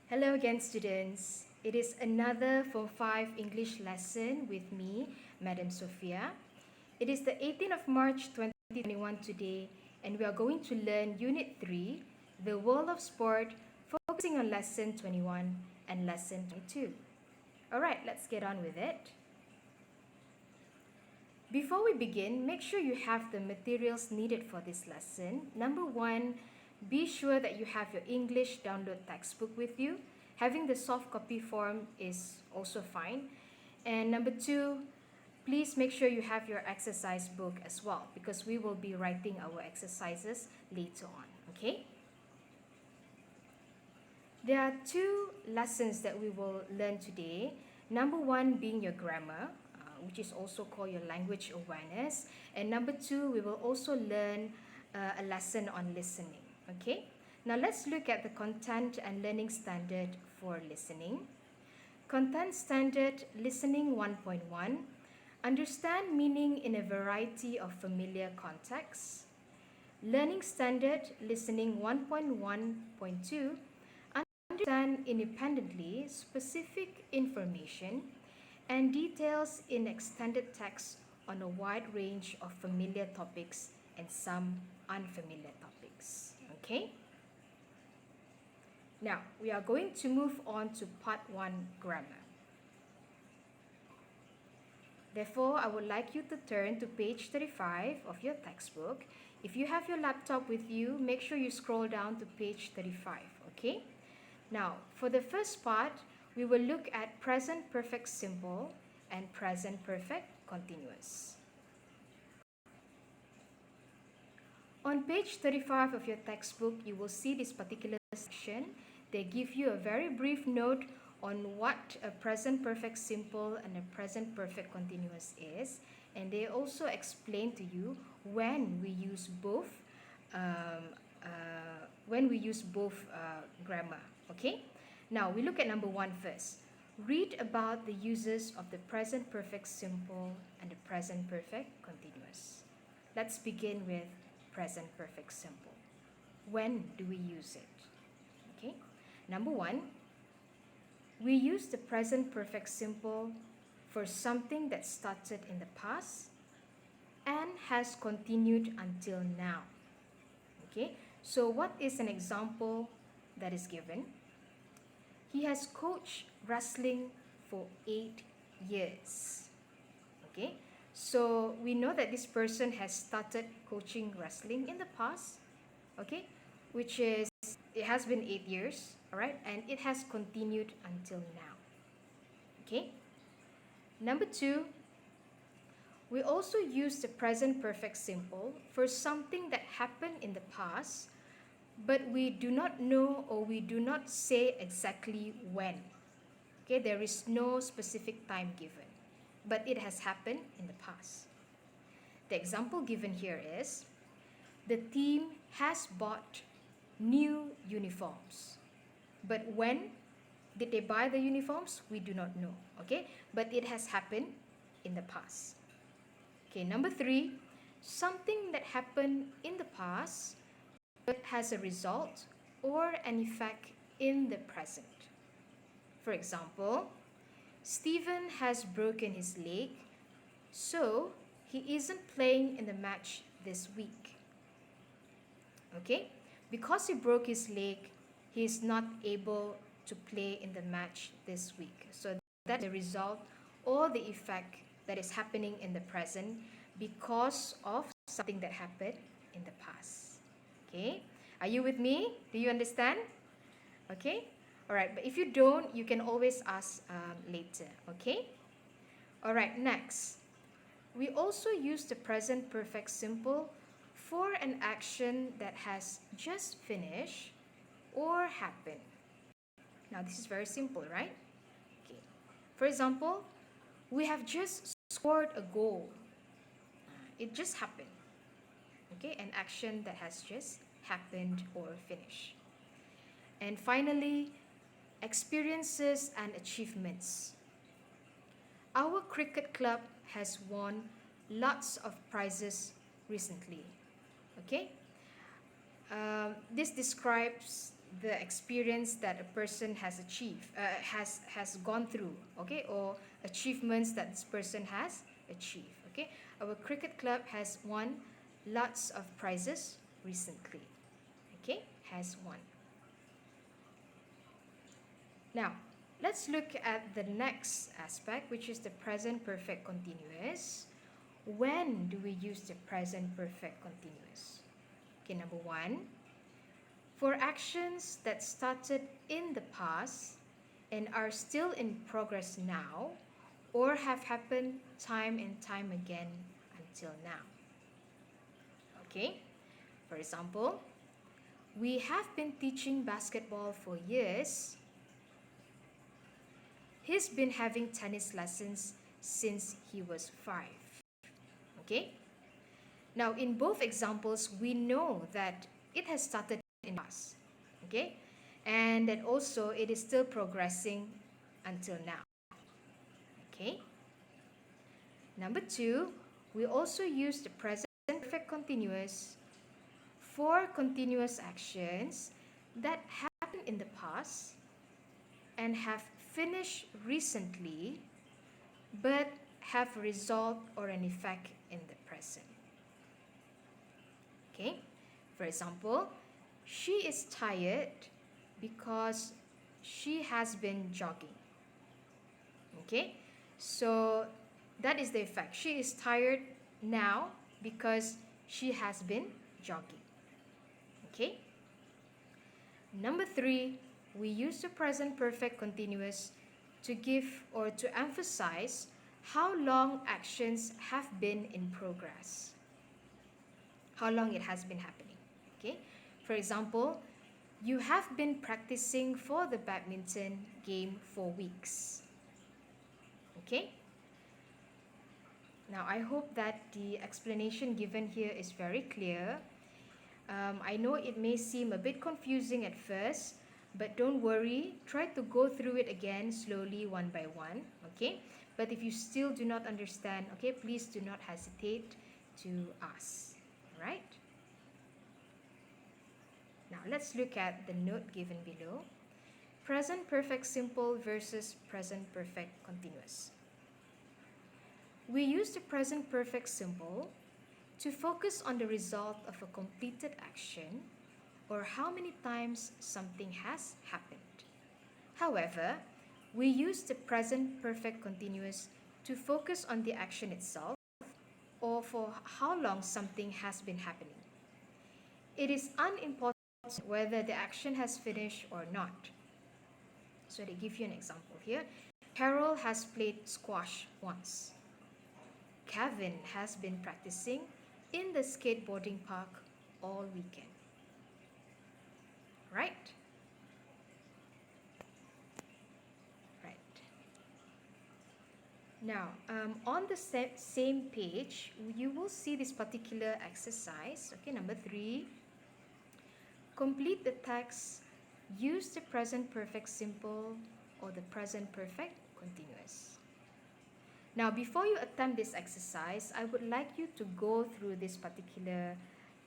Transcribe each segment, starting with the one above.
Hello again, students. It is another Form 5 English lesson with me, Madam Sophia. It is the 18th of March 2021 today, and we are going to learn Unit 3, The World of Sport, focusing on Lesson 21 and Lesson 22. Alright, let's get on with it. Before we begin, make sure you have the materials needed for this lesson. Number 1, be sure that you have your English download textbook with you. Having the soft copy form is also fine. And number 2, please make sure you have your exercise book as well, because we will be writing our exercises later on, okay? There are 2 lessons that we will learn today. Number 1 being your grammar, which is also called your language awareness. And number 2, we will also learn a lesson on listening, okay? Now let's look at the content and learning standard for listening. Content standard listening 1.1, understand meaning in a variety of familiar contexts. Learning standard listening 1.1.2, understand independently specific information and details in extended text on a wide range of familiar topics and some unfamiliar topics. Okay? Now, we are going to move on to part 1, grammar. Therefore, I would like you to turn to page 35 of your textbook. If you have your laptop with you, make sure you scroll down to page 35, okay? Now, for the first part, we will look at present perfect simple and present perfect continuous. On page 35 of your textbook, you will see this particular section. They give you a very brief note on what a present perfect simple and a present perfect continuous is, and they also explain to you when we use both grammar, okay? Now, we look at number 1 first. Read about the uses of the present perfect simple and the present perfect continuous. Let's begin with present perfect simple. When do we use it? Okay. Number 1, we use the present perfect simple for something that started in the past and has continued until now. Okay. So what is an example that is given? He has coached wrestling for 8 years. Okay, so we know that this person has started coaching wrestling in the past, okay, which is, it has been 8 years, all right, and it has continued until now. Okay, number 2, we also use the present perfect simple for something that happened in the past, but we do not know or we do not say exactly when. Okay, there is no specific time given, but it has happened in the past. The example given here is, the team has bought new uniforms. But when did they buy the uniforms? We do not know, okay? But it has happened in the past. Okay, number 3, something that happened in the past but has a result or an effect in the present. For example, Stephen has broken his leg, so he isn't playing in the match this week. Okay? Because he broke his leg, he is not able to play in the match this week. So that's the result or the effect that is happening in the present because of something that happened in the past. Okay? Are you with me? Do you understand? Okay? Alright, but if you don't, you can always ask later. Okay? Alright, next. We also use the present perfect simple for an action that has just finished or happened. Now, this is very simple, right? Okay. For example, we have just scored a goal. It just happened. Okay, an action that has just happened or finished. And finally, experiences and achievements. Our cricket club has won lots of prizes recently. Okay, this describes the experience that a person has achieved, has gone through, okay, or achievements that this person has achieved, okay. Our cricket club has won lots of prizes recently, okay, has won. Now, let's look at the next aspect, which is the present perfect continuous. When do we use the present perfect continuous? Okay, number one, for actions that started in the past and are still in progress now, or have happened time and time again until now. Okay, for example, we have been teaching basketball for years. He's been having tennis lessons since he was 5. Okay? Now, in both examples, we know that it has started in the past. Okay? And that also it is still progressing until now. Okay? Number two, we also use the present perfect continuous for continuous actions that happened in the past and have finished recently but have a result or an effect in the present. Okay, for example, she is tired because she has been jogging. Okay, so that is the effect. She is tired now because she has been jogging. Okay, number three, we use the present perfect continuous to give or to emphasize how long actions have been in progress, how long it has been happening. Okay, for example, you have been practicing for the badminton game for weeks. Okay, now I hope that the explanation given here is very clear. I know it may seem a bit confusing at first, but don't worry, try to go through it again slowly one by one, okay? But if you still do not understand, okay, please do not hesitate to ask, all right? Now let's look at the note given below. Present perfect simple versus present perfect continuous. We use the present perfect simple to focus on the result of a completed action or how many times something has happened. However, we use the present perfect continuous to focus on the action itself or for how long something has been happening. It is unimportant whether the action has finished or not. So they give you an example here. Carol has played squash once. Kevin has been practicing in the skateboarding park all weekend. Right? Right. Now, on the same page, you will see this particular exercise. Okay, number 3. Complete the text. Use the present perfect simple or the present perfect continuous. Now, before you attempt this exercise, I would like you to go through this particular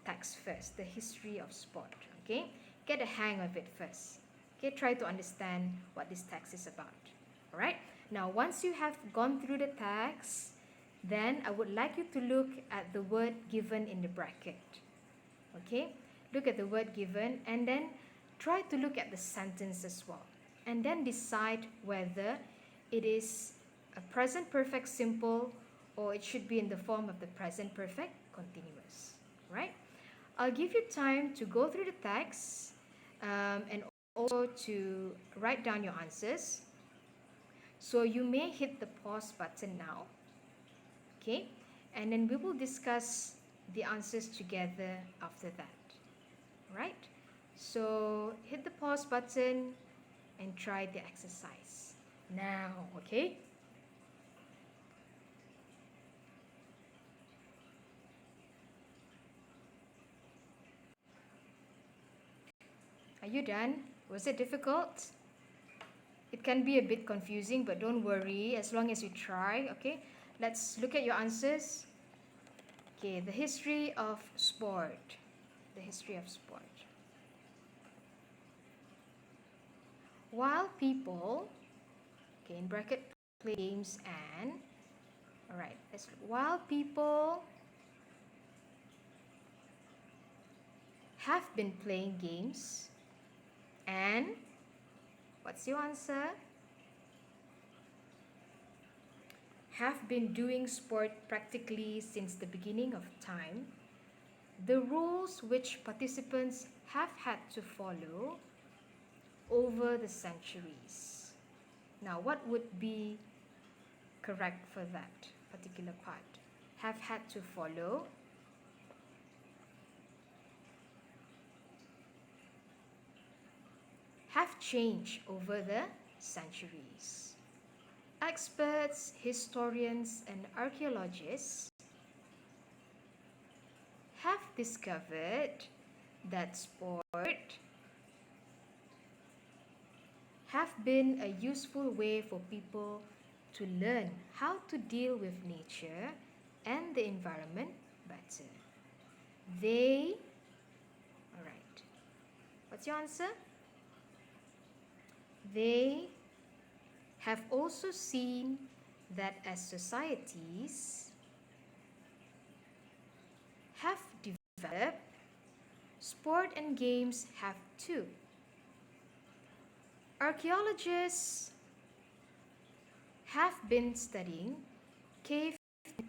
text first, the history of sport, okay? Get a hang of it first, okay? Try to understand what this text is about, all right? Now, once you have gone through the text, then I would like you to look at the word given in the bracket, okay? Look at the word given and then try to look at the sentence as well, and then decide whether it is a present perfect simple or it should be in the form of the present perfect continuous, right? I'll give you time to go through the text and also to write down your answers. So you may hit the pause button now, okay? And then we will discuss the answers together after that, right? So hit the pause button and try the exercise now, okay? Are you done? Was it difficult? It can be a bit confusing, but don't worry, as long as you try, okay? Let's look at your answers. Okay, the history of sport. The history of sport. while people, okay, in bracket, play games and, all right, let's look. While people have been playing games and, what's your answer? Have been doing sport practically since the beginning of time, the rules which participants have had to follow over the centuries. Now, what would be correct for that particular part? Have had to follow. Have changed over the centuries. Experts, historians, and archaeologists have discovered that sport have been a useful way for people to learn how to deal with nature and the environment better. They, all right, what's your answer? They have also seen that as societies have developed, sport and games have too. Archaeologists have been studying cave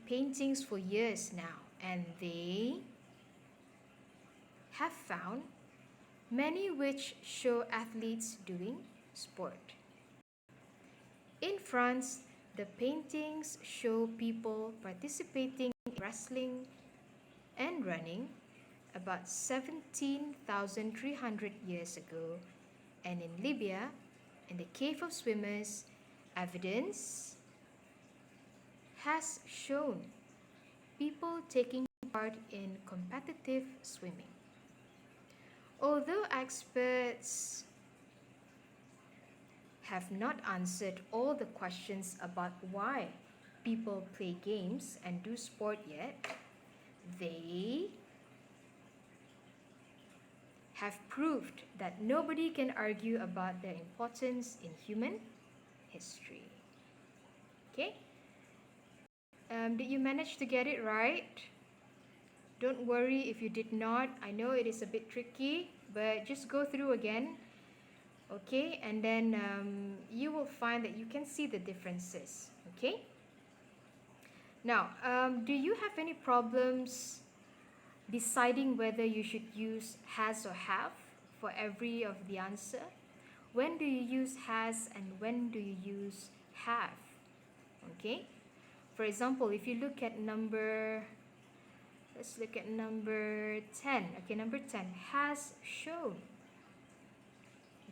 paintings for years now, and they have found many which show athletes doing sport. In France, the paintings show people participating in wrestling and running about 17,300 years ago, and in Libya, in the Cave of Swimmers, evidence has shown people taking part in competitive swimming. Although experts have not answered all the questions about why people play games and do sport yet, they have proved that nobody can argue about their importance in human history. Okay? Did you manage to get it right? Don't worry if you did not. I know it is a bit tricky, but just go through again. Okay? And then you will find that you can see the differences. Okay? Now, do you have any problems deciding whether you should use has or have for every of the answer? When do you use has and when do you use have? Okay? For example, if you look at let's look at number 10. Okay, number 10, has shown.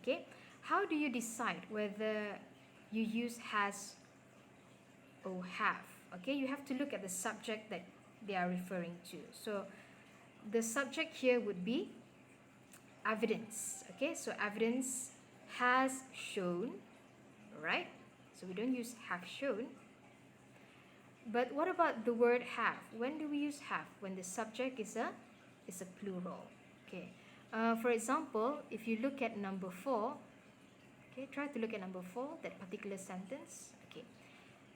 Okay? How do you decide whether you use has or have? Okay, you have to look at the subject that they are referring to. So, the subject here would be evidence. Okay, so evidence has shown, right? So we don't use have shown. But what about the word have? When do we use have? When the subject is a plural. Okay. For example, if you look at number 4, okay, try to look at number 4, that particular sentence. Okay.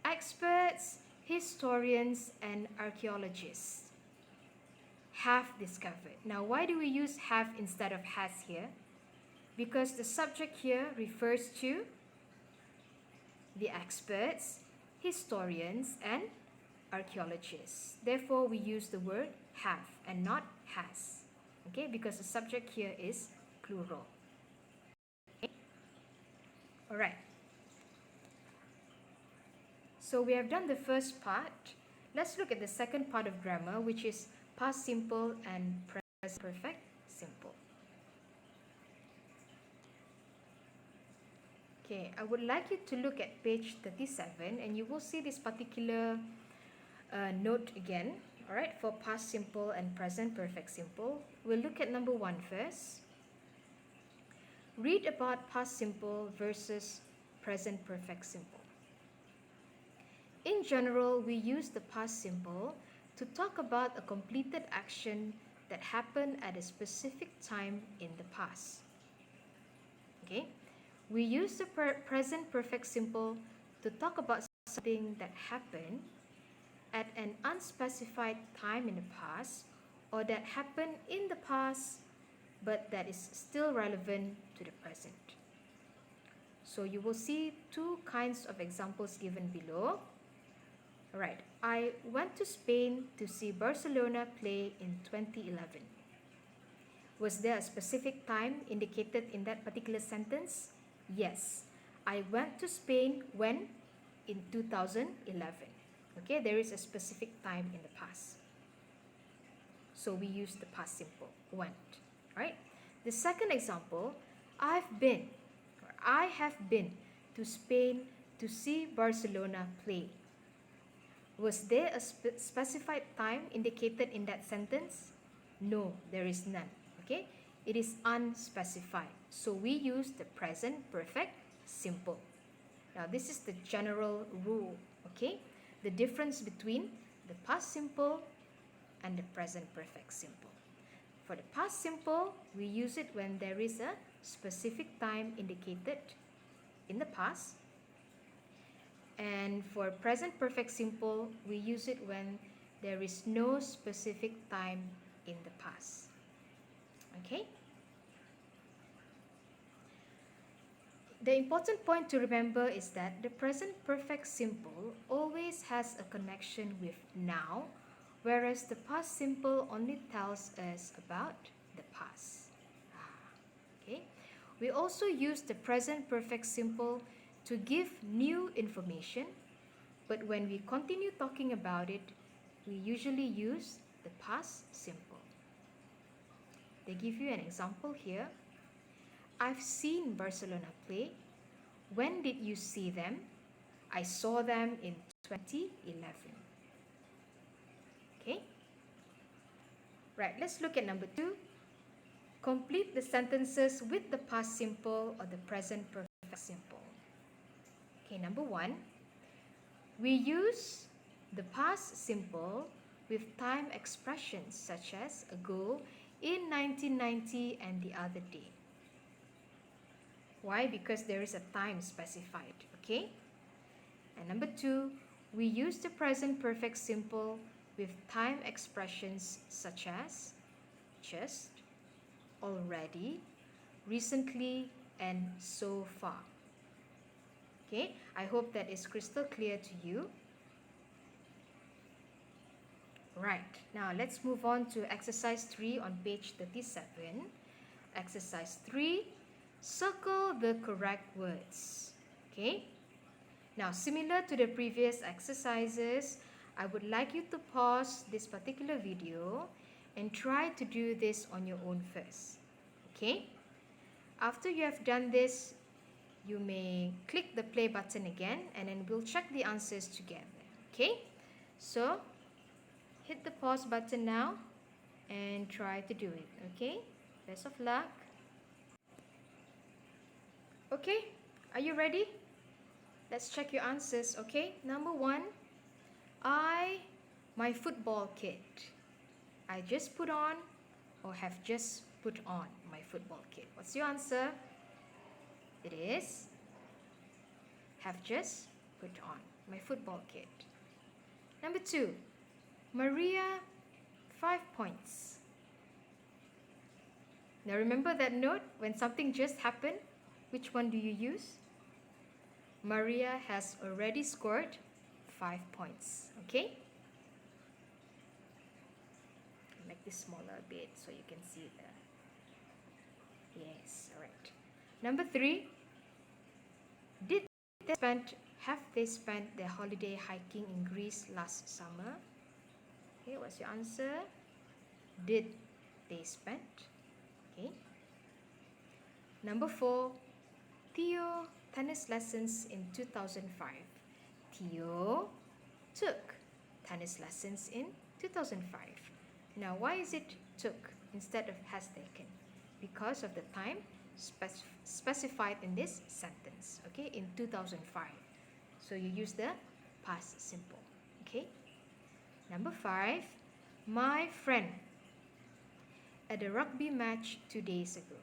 Experts, historians, and archaeologists have discovered. Now, why do we use have instead of has here? Because the subject here refers to the experts, historians, and archaeologists. Therefore, we use the word have and not has. Okay, because the subject here is plural. Okay? All right. So we have done the first part. Let's look at the second part of grammar, which is past simple and present perfect simple. Okay, I would like you to look at page 37 and you will see this particular note again. All right, for past simple and present perfect simple. We'll look at number 1 first. Read about past simple versus present perfect simple. In general, we use the past simple to talk about a completed action that happened at a specific time in the past. Okay? We use the present perfect simple to talk about something that happened at an unspecified time in the past or that happened in the past but that is still relevant to the present. So you will see two kinds of examples given below. Alright, I went to Spain to see Barcelona play in 2011. Was there a specific time indicated in that particular sentence? Yes, I went to Spain when? In 2011. Okay, there is a specific time in the past. So we use the past simple, went. Right? The second example, I have been to Spain to see Barcelona play. Was there a specified time indicated in that sentence? No, there is none. Okay, it is unspecified. So we use the present perfect simple. Now this is the general rule. Okay, the difference between the past simple and the present perfect simple. For the past simple, we use it when there is a specific time indicated in the past. And for present perfect simple, we use it when there is no specific time in the past. Okay? The important point to remember is that the present perfect simple always has a connection with now, whereas the past simple only tells us about the past. Okay? We also use the present perfect simple to give new information, but when we continue talking about it, we usually use the past simple. They give you an example here. I've seen Barcelona play. When did you see them? I saw them in 2011. Okay? Right, let's look at number 2. Complete the sentences with the past simple or the present perfect simple. Okay, number 1. We use the past simple with time expressions such as ago, in 1990, and the other day. Why? Because there is a time specified. Okay? And number 2, we use the present perfect simple with time expressions such as just, already, recently, and so far. Okay, I hope that is crystal clear to you. Right, now let's move on to exercise 3 on page 37. Exercise 3, circle the correct words. Okay, now similar to the previous exercises, I would like you to pause this particular video and try to do this on your own first. Okay, after you have done this, you may click the play button again and then we'll check the answers together. Okay, so hit the pause button now and try to do it. Okay, best of luck. Okay, are you ready? Let's check your answers. Okay, number 1, my football kit. I just put on or have just put on my football kit. What's your answer? It is have just put on my football kit. Number 2, Maria, 5 points. Now remember that note, when something just happened, which one do you use? Maria has already scored 5 points. Okay? Make this smaller a bit so you can see the... Yes, alright. Number 3, have they spent their holiday hiking in Greece last summer? Okay, what's your answer? Did they spend? Okay. Number 4, Theo tennis lessons in 2005. Theo took tennis lessons in 2005. Now, why is it took instead of has taken? Because of the time specified in this sentence, okay, in 2005. So you use the past simple, okay? Number 5, my friend at a rugby match 2 days ago.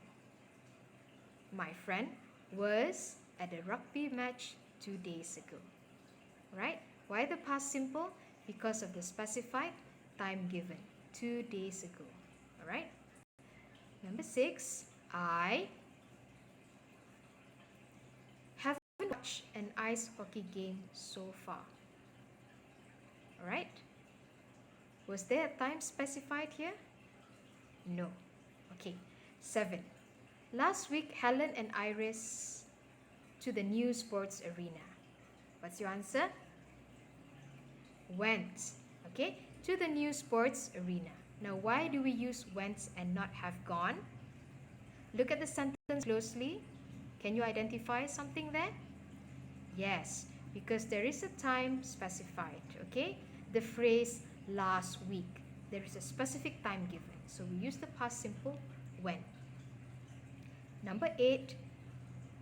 My friend was at a rugby match 2 days ago. Right? Why the past simple? Because of the specified time given, 2 days ago. Alright? Number 6, I haven't watched an ice hockey game so far. Alright? Was there a time specified here? No. Okay. 7. Last week, Helen and Iris to the new sports arena. What's your answer? Went. Okay, to the new sports arena. Now, why do we use went and not have gone? Look at the sentence closely. Can you identify something there? Yes, because there is a time specified. Okay, the phrase last week. There is a specific time given. So we use the past simple when. Number 8,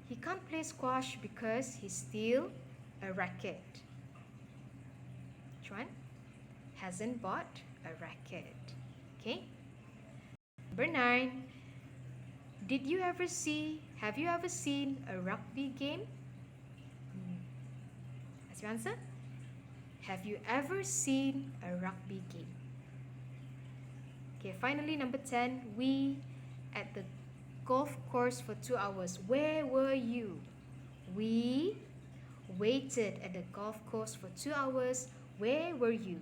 he can't play squash because he's still a racket. Which one? Hasn't bought a racket. Okay. Number 9, have you ever seen a rugby game? That's your answer? Have you ever seen a rugby game? Okay, finally, number 10, we at the golf course for 2 hours. Where were you? We waited at the golf course for 2 hours. Where were you?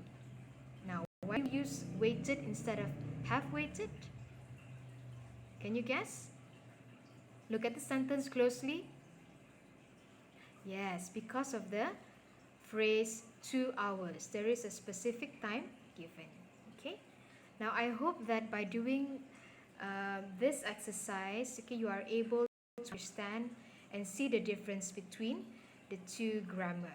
Now, why do you use waited instead of have waited? Can you guess? Look at the sentence closely. Yes, because of the phrase 2 hours. There is a specific time given. Okay. Now, I hope that by doing this exercise, okay, you are able to understand and see the difference between the two grammar.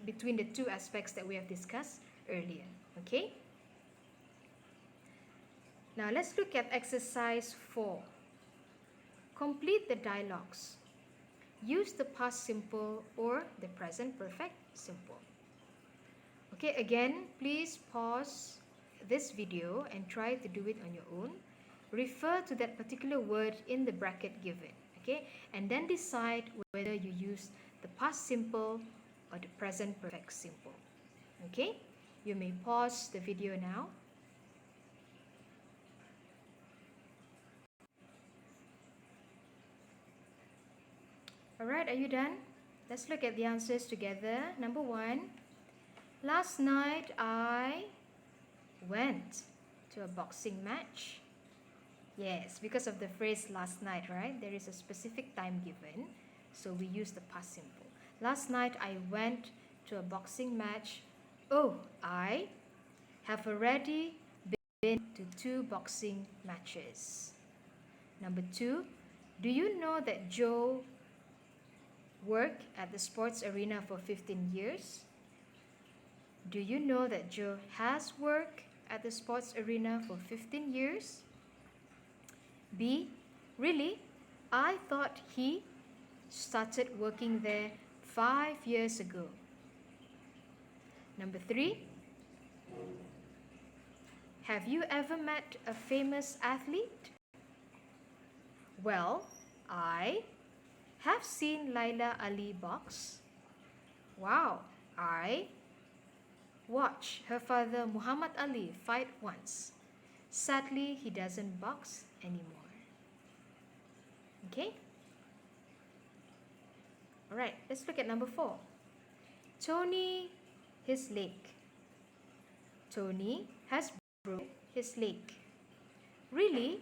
Between the two aspects that we have discussed earlier. Okay. Now, let's look at exercise 4. Complete the dialogues. Use the past simple or the present perfect simple. Okay, again, please pause this video and try to do it on your own. Refer to that particular word in the bracket given, okay? And then decide whether you use the past simple or the present perfect simple. Okay? You may pause the video now. Alright, are you done? Let's look at the answers together. Number 1, last night I went to a boxing match. Yes, because of the phrase last night, right? There is a specific time given, so we use the past simple. Last night I went to a boxing match. Oh, I have already been to 2 boxing matches. Number 2, do you know that Joe worked at the sports arena for 15 years? Do you know that Joe has worked at the sports arena for 15 years? B, really? I thought he started working there 5 years ago. Number 3, have you ever met a famous athlete? Well, I have seen Laila Ali box. Wow, I watched her father Muhammad Ali fight once. Sadly, he doesn't box anymore. Okay? Alright, let's look at number 4. Tony, his leg. Tony has broken his leg. Really?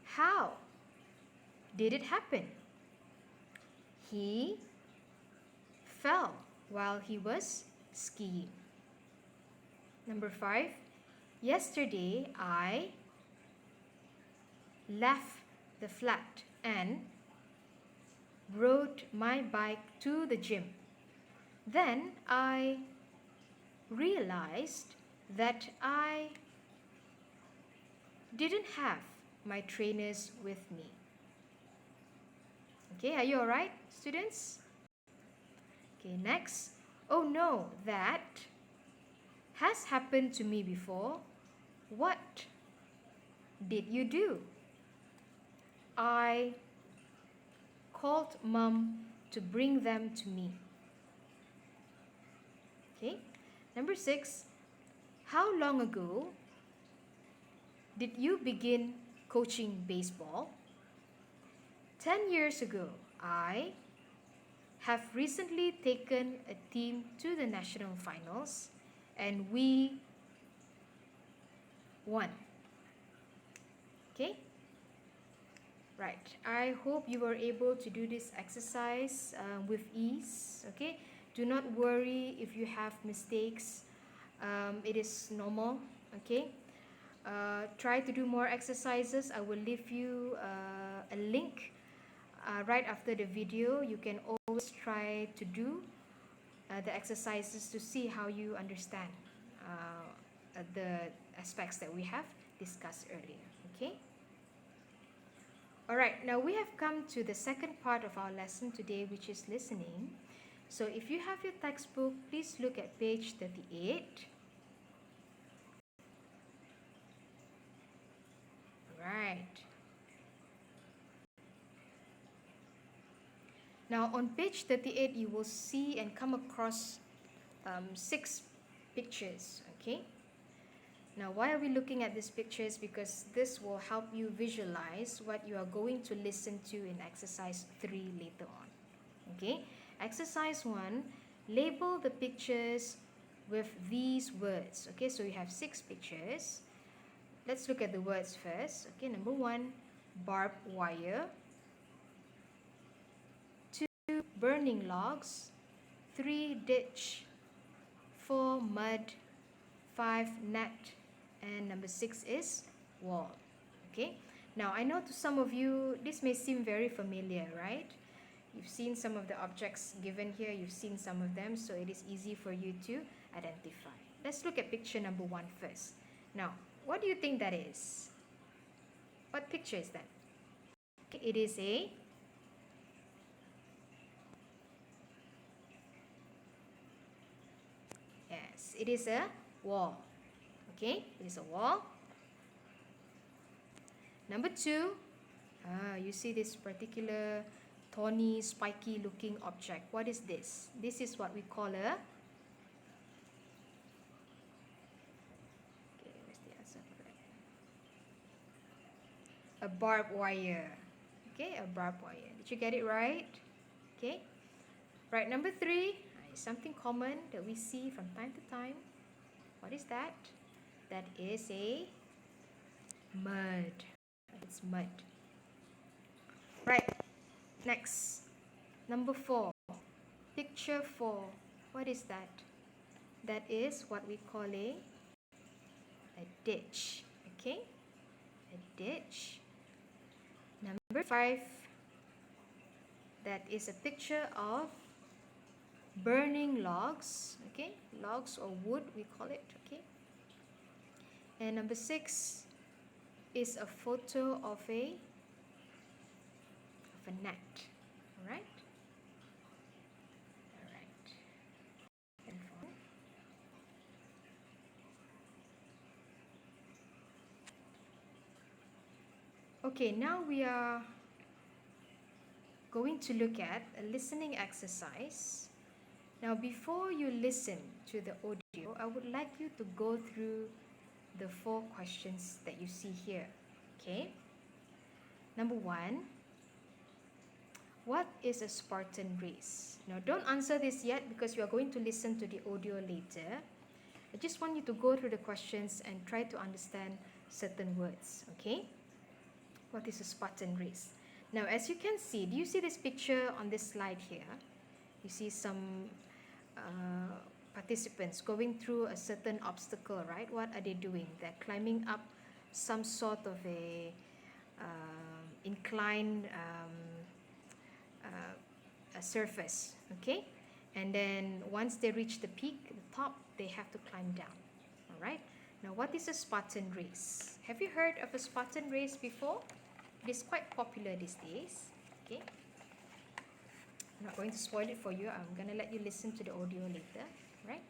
How did it happen? He fell while he was skiing. Number 5, yesterday I left the flat and rode my bike to the gym. Then I realized that I didn't have my trainers with me. Okay, are you alright, students? Okay, next. Oh no, that has happened to me before. What did you do? I called Mum to bring them to me. Okay. Number 6, how long ago did you begin coaching baseball? 10 years ago. I have recently taken a team to the national finals and we won. Okay? Right. I hope you were able to do this exercise with ease. Okay? Do not worry if you have mistakes. It is normal. Okay? Try to do more exercises. I will leave you a link right after the video. You can always try to do the exercises to see how you understand the aspects that we have discussed earlier. Okay? Alright, now we have come to the second part of our lesson today, which is listening. So if you have your textbook, please look at page 38. Right. Now on page 38, you will see and come across 6 pictures. Okay. Now why are we looking at these pictures? Because this will help you visualize what you are going to listen to in exercise 3 later on. Okay. Exercise 1, label the pictures with these words. Okay, so you have 6 pictures. Let's look at the words first. Okay, number 1, barbed wire. 2, burning logs. 3, ditch. 4, mud. 5, net. And number 6 is wall. Okay, now I know to some of you this may seem very familiar, right? You've seen some of the objects given here, you've seen some of them, so it is easy for you to identify. Let's look at picture number 1 first. Now, what do you think that is? What picture is that? Okay, it is a yes, it is a wall. Okay, it is a wall. Number 2, you see this particular thorny, spiky looking object. What is this? This is what we call a where's the answer for that? A barbed wire. Okay, a barbed wire. Did you get it right? Okay. Right, number 3 is something common that we see from time to time. What is that? That is a mud. It's mud. Right. Next, number 4, picture 4. What is that? That is what we call a ditch. Okay, a ditch. Number 5, that is a picture of burning logs. Okay, logs or wood we call it. Okay, and number 6 is a photo of a net. All right. Okay, now we are going to look at a listening exercise. Now, before you listen to the audio, I would like you to go through the 4 questions that you see here. Okay. Number 1, what is a Spartan race? Now, don't answer this yet because you are going to listen to the audio later. I just want you to go through the questions and try to understand certain words. Okay. What is a Spartan race? Now, as you can see, do you see this picture on this slide here? You see some participants going through a certain obstacle, right? What are they doing? They're climbing up some sort of a inclined a surface, okay? And then once they reach the peak, the top, they have to climb down, all right? Now, what is a Spartan race? Have you heard of a Spartan race before? It is quite popular these days, okay? I'm not going to spoil it for you. I'm going to let you listen to the audio later, right?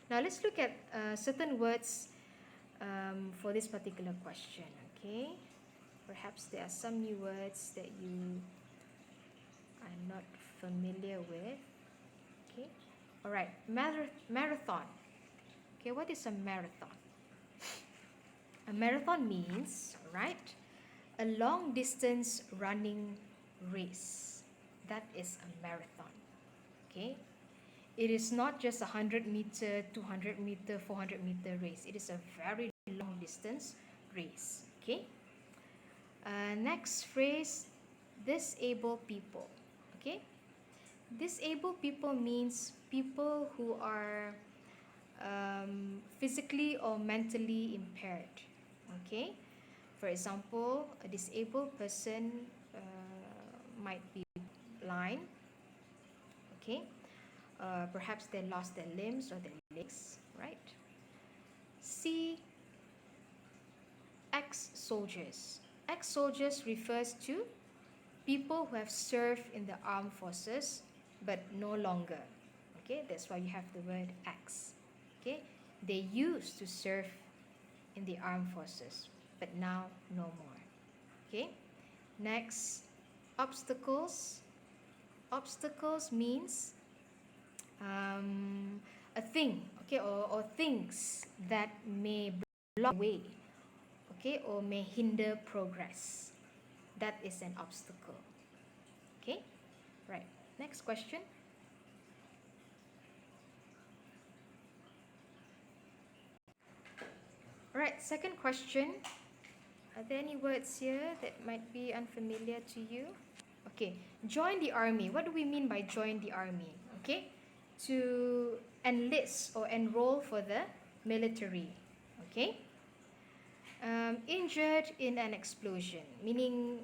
Now, let's look at certain words for this particular question, okay? Perhaps there are some new words that you I'm not familiar with. Okay, all right, marathon. Okay, what is a marathon? A marathon means, right, a long distance running race. That is a marathon. Okay, it is not just a 100-meter, 200-meter, 400-meter race. It is a very long distance race. Okay. Next phrase, disabled people. Okay, disabled people means people who are physically or mentally impaired. Okay, for example, a disabled person might be blind. Okay, perhaps they lost their limbs or their legs, right? C, ex-soldiers. Ex-soldiers refers to people who have served in the armed forces but no longer. Okay, that's why you have the word ex. Okay, they used to serve in the armed forces but now no more. Okay, next, obstacles. Obstacles means a thing, okay, or things that may block the way, okay, or may hinder progress. That is an obstacle. Okay, right. Next question. All right, second question. Are there any words here that might be unfamiliar to you? Okay, join the army. What do we mean by join the army? Okay, to enlist or enroll for the military. Okay, injured in an explosion, meaning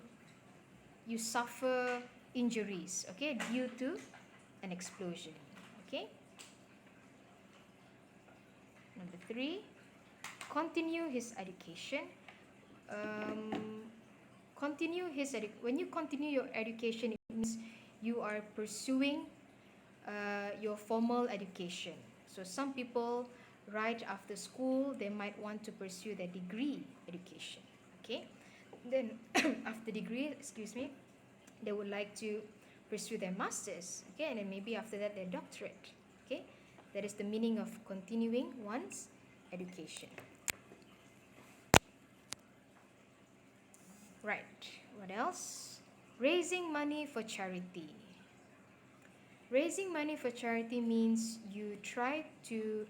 you suffer injuries, okay, due to an explosion. Okay, number 3, continue his education. When you continue your education, it means you are pursuing your formal education. So some people, right after school, they might want to pursue their degree education. Okay, then after degree, they would like to pursue their masters. Okay, and then maybe after that their doctorate. Okay, that is the meaning of continuing one's education. Right, what else? Raising money for charity. Raising money for charity means you try to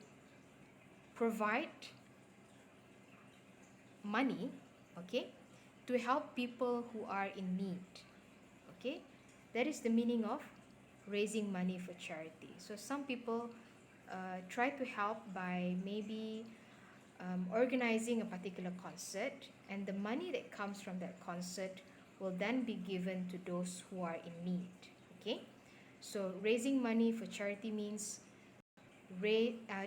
provide money, okay, to help people who are in need. Okay, that is the meaning of raising money for charity. So some people try to help by maybe organizing a particular concert, and the money that comes from that concert will then be given to those who are in need. Okay, so raising money for charity means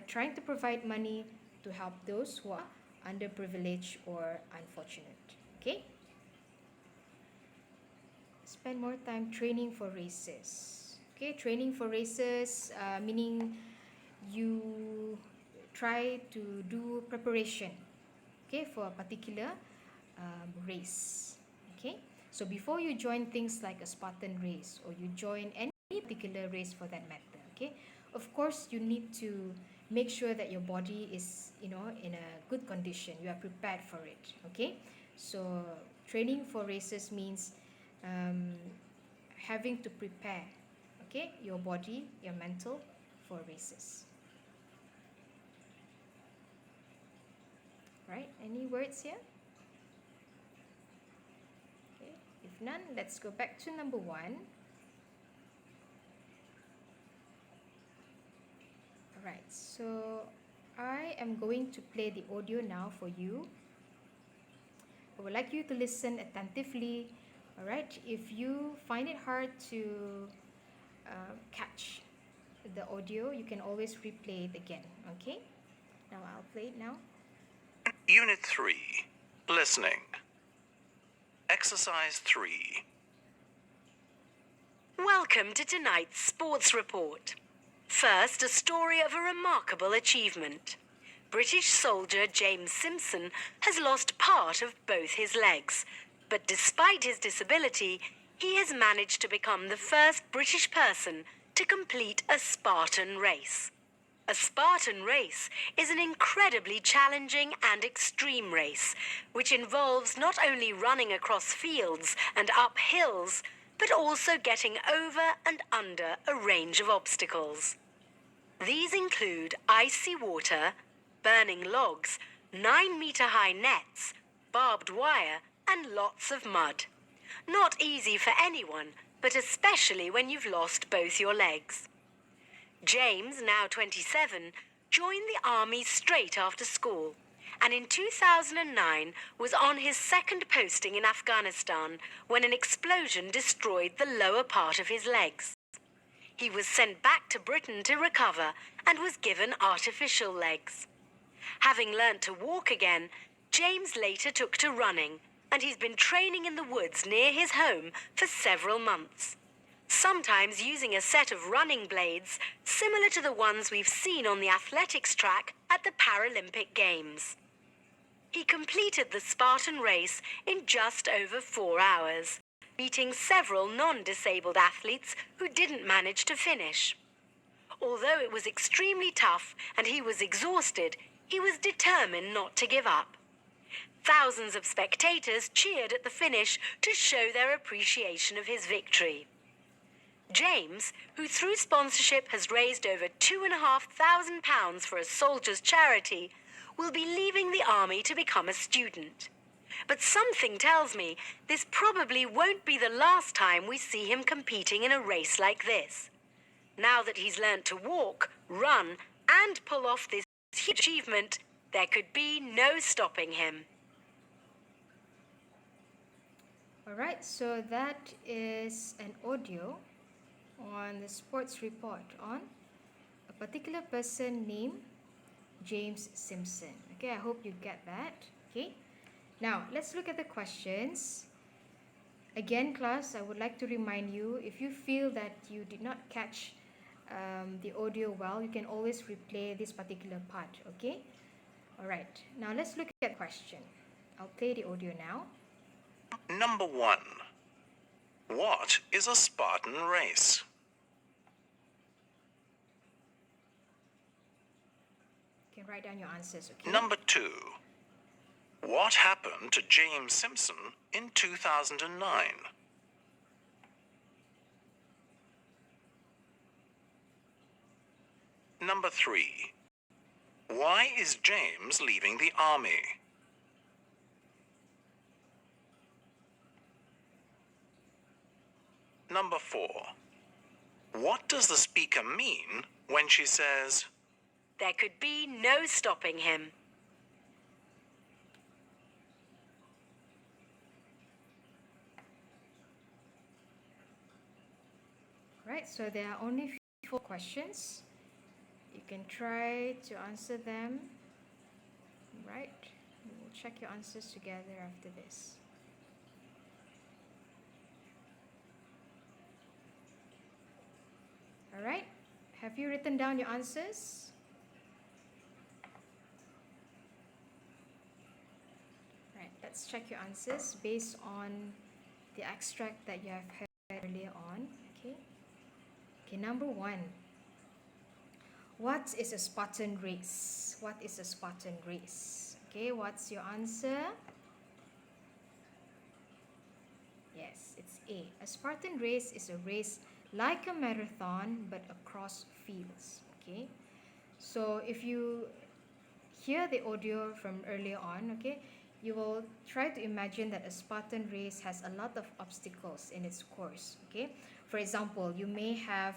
trying to provide money to help those who are underprivileged or unfortunate. Okay, spend more time training for races. Okay, training for races meaning you try to do preparation, okay, for a particular race. Okay, so before you join things like a Spartan race or you join any particular race for that matter, okay, of course you need to make sure that your body is, in a good condition. You are prepared for it. Okay, so training for races means having to prepare, okay, your body, your mental, for races. Right, any words here? Okay, if none, let's go back to number 1. Alright, so I am going to play the audio now for you. I would like you to listen attentively. Alright, if you find it hard to catch the audio, you can always replay it again. Okay, now I'll play it now. Unit 3. Listening. Exercise 3. Welcome to tonight's sports report. First, a story of a remarkable achievement. British soldier James Simpson has lost part of both his legs, but despite his disability, he has managed to become the first British person to complete a Spartan race. A Spartan race is an incredibly challenging and extreme race, which involves not only running across fields and up hills, but also getting over and under a range of obstacles. These include icy water, burning logs, 9-meter-high nets, barbed wire, and lots of mud. Not easy for anyone, but especially when you've lost both your legs. James, now 27, joined the army straight after school, and in 2009 was on his second posting in Afghanistan when an explosion destroyed the lower part of his legs. He was sent back to Britain to recover and was given artificial legs. Having learnt to walk again, James later took to running, and he's been training in the woods near his home for several months, sometimes using a set of running blades similar to the ones we've seen on the athletics track at the Paralympic Games. He completed the Spartan race in just over 4 hours, beating several non-disabled athletes who didn't manage to finish. Although it was extremely tough and he was exhausted, he was determined not to give up. Thousands of spectators cheered at the finish to show their appreciation of his victory. James, who through sponsorship has raised over £2,500 for a soldier's charity, will be leaving the army to become a student. But something tells me this probably won't be the last time we see him competing in a race like this. Now that he's learnt to walk, run, and pull off this huge achievement, there could be no stopping him. Alright, so that is an audio on the sports report on a particular person named James Simpson. Okay, I hope you get that. Okay, now let's look at the questions. Again, class, I would like to remind you, if you feel that you did not catch the audio well, you can always replay this particular part. Okay, alright, now let's look at the question. I'll play the audio now. Number 1. What is a Spartan race? You can write down your answers, okay? Number 2. What happened to James Simpson in 2009? Number 3. Why is James leaving the army? Number 4. What does the speaker mean when she says, There could be no stopping him? Right, so there are only 4 questions. You can try to answer them. Right, we'll check your answers together after this. Alright, have you written down your answers? Right, let's check your answers based on the extract that you have heard earlier on. Okay, number 1. What is a Spartan race? What is a Spartan race? Okay, what's your answer? Yes, it's A. A Spartan race is a race like a marathon but across fields. Okay, so if you hear the audio from earlier on, okay, you will try to imagine that a Spartan race has a lot of obstacles in its course. Okay, for example, you may have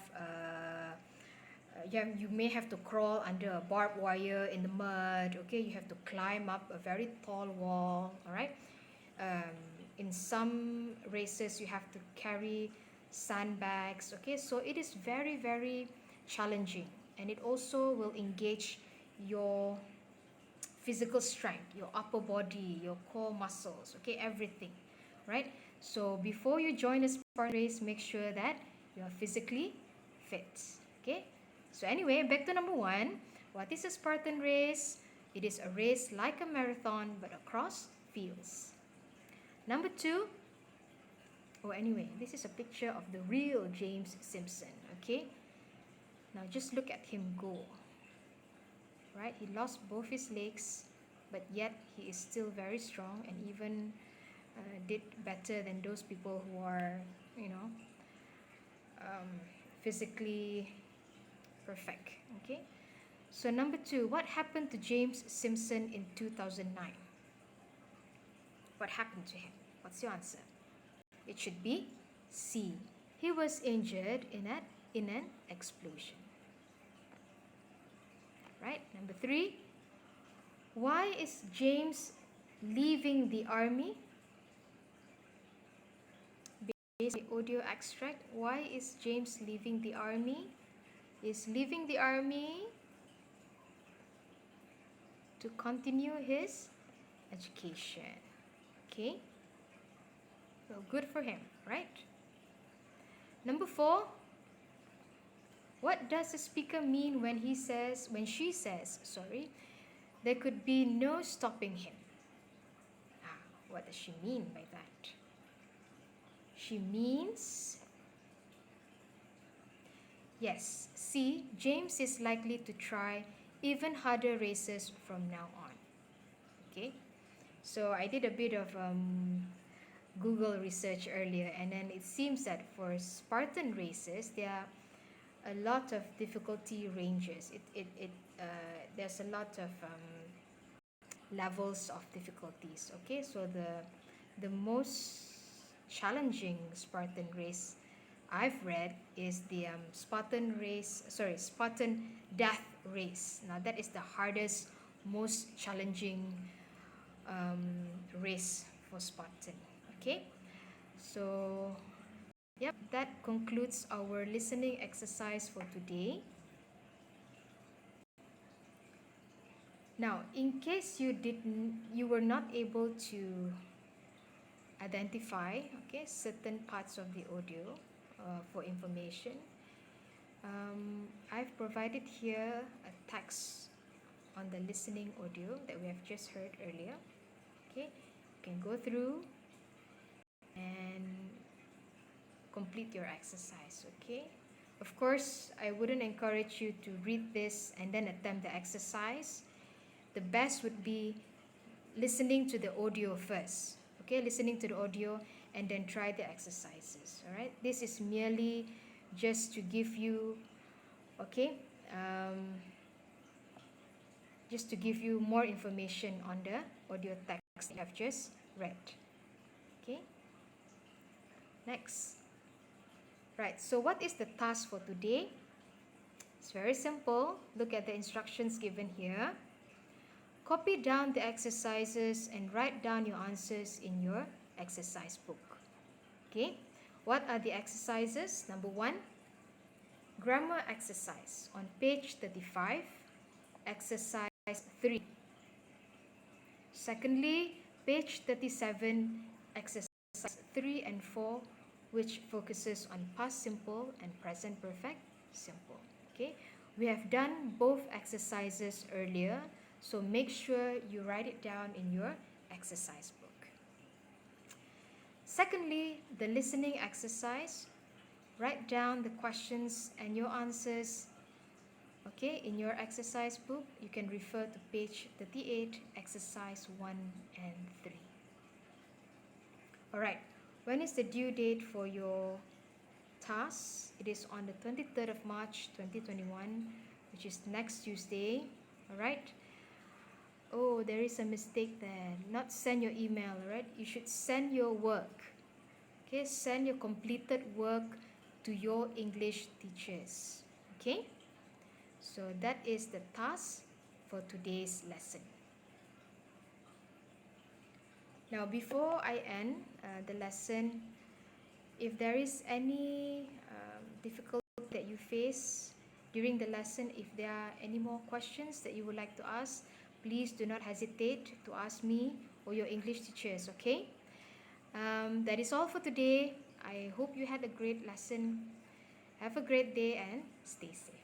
to crawl under a barbed wire in the mud. Okay, you have to climb up a very tall wall. All right, in some races you have to carry sandbags. Okay, so it is very, very challenging, and it also will engage your physical strength, your upper body, your core muscles, okay, everything, right? So before you join a Spartan race, make sure that you are physically fit. Okay, so anyway, back to number 1. What is a Spartan race? It is a race like a marathon but across fields. Number 2, Or anyway, this is a picture of the real James Simpson, okay? Now just look at him go, right? He lost both his legs, but yet he is still very strong and even did better than those people who are, physically perfect, okay? So number 2, what happened to James Simpson in 2009? What happened to him? What's your answer? It should be C. He was injured in an explosion. Right? Number 3, why is James leaving the army? Based on the audio extract, why is James leaving the army? Is leaving the army to continue his education. Okay? Well, good for him, right? Number 4, what does the speaker mean when she says, there could be no stopping him? What does she mean by that? She means, yes, C, James is likely to try even harder races from now on. Okay? So I did a bit of Google research earlier, and then it seems that for Spartan races, there are a lot of difficulty ranges. There's a lot of levels of difficulties. Okay, so the most challenging Spartan race I've read is the Spartan death race. Now that is the hardest, most challenging race for Spartan. Okay, so yep, that concludes our listening exercise for today. Now, in case you were not able to identify certain parts of the audio for information, I've provided here a text on the listening audio that we have just heard earlier. Okay, you can go through and complete your exercise. Okay, of course I wouldn't encourage you to read this and then attempt the exercise. The best would be listening to the audio first. Okay, listening to the audio and then try the exercises. All right, this is merely just to give you just to give you more information on the audio text you have just read. Okay, next. Right, so what is the task for today? It's very simple. Look at the instructions given here. Copy down the exercises and write down your answers in your exercise book. Okay, what are the exercises? Number 1, grammar exercise on page 35, exercise 3. Secondly, page 37, exercise 3 and 4, which focuses on past simple and present perfect simple. Okay, we have done both exercises earlier, so make sure you write it down in your exercise book. Secondly, the listening exercise. Write down the questions and your answers in your exercise book. You can refer to page 38, exercise 1 and 3. Alright, when is the due date for your task? It is on the 23rd of March 2021, which is next Tuesday. Alright. Oh, there is a mistake there. Not send your email, right? You should send your work. Okay, send your completed work to your English teachers. Okay, so that is the task for today's lesson. Now, before I end the lesson, if there is any difficulty that you face during the lesson, if there are any more questions that you would like to ask, please do not hesitate to ask me or your English teachers, okay? That is all for today. I hope you had a great lesson. Have a great day and stay safe.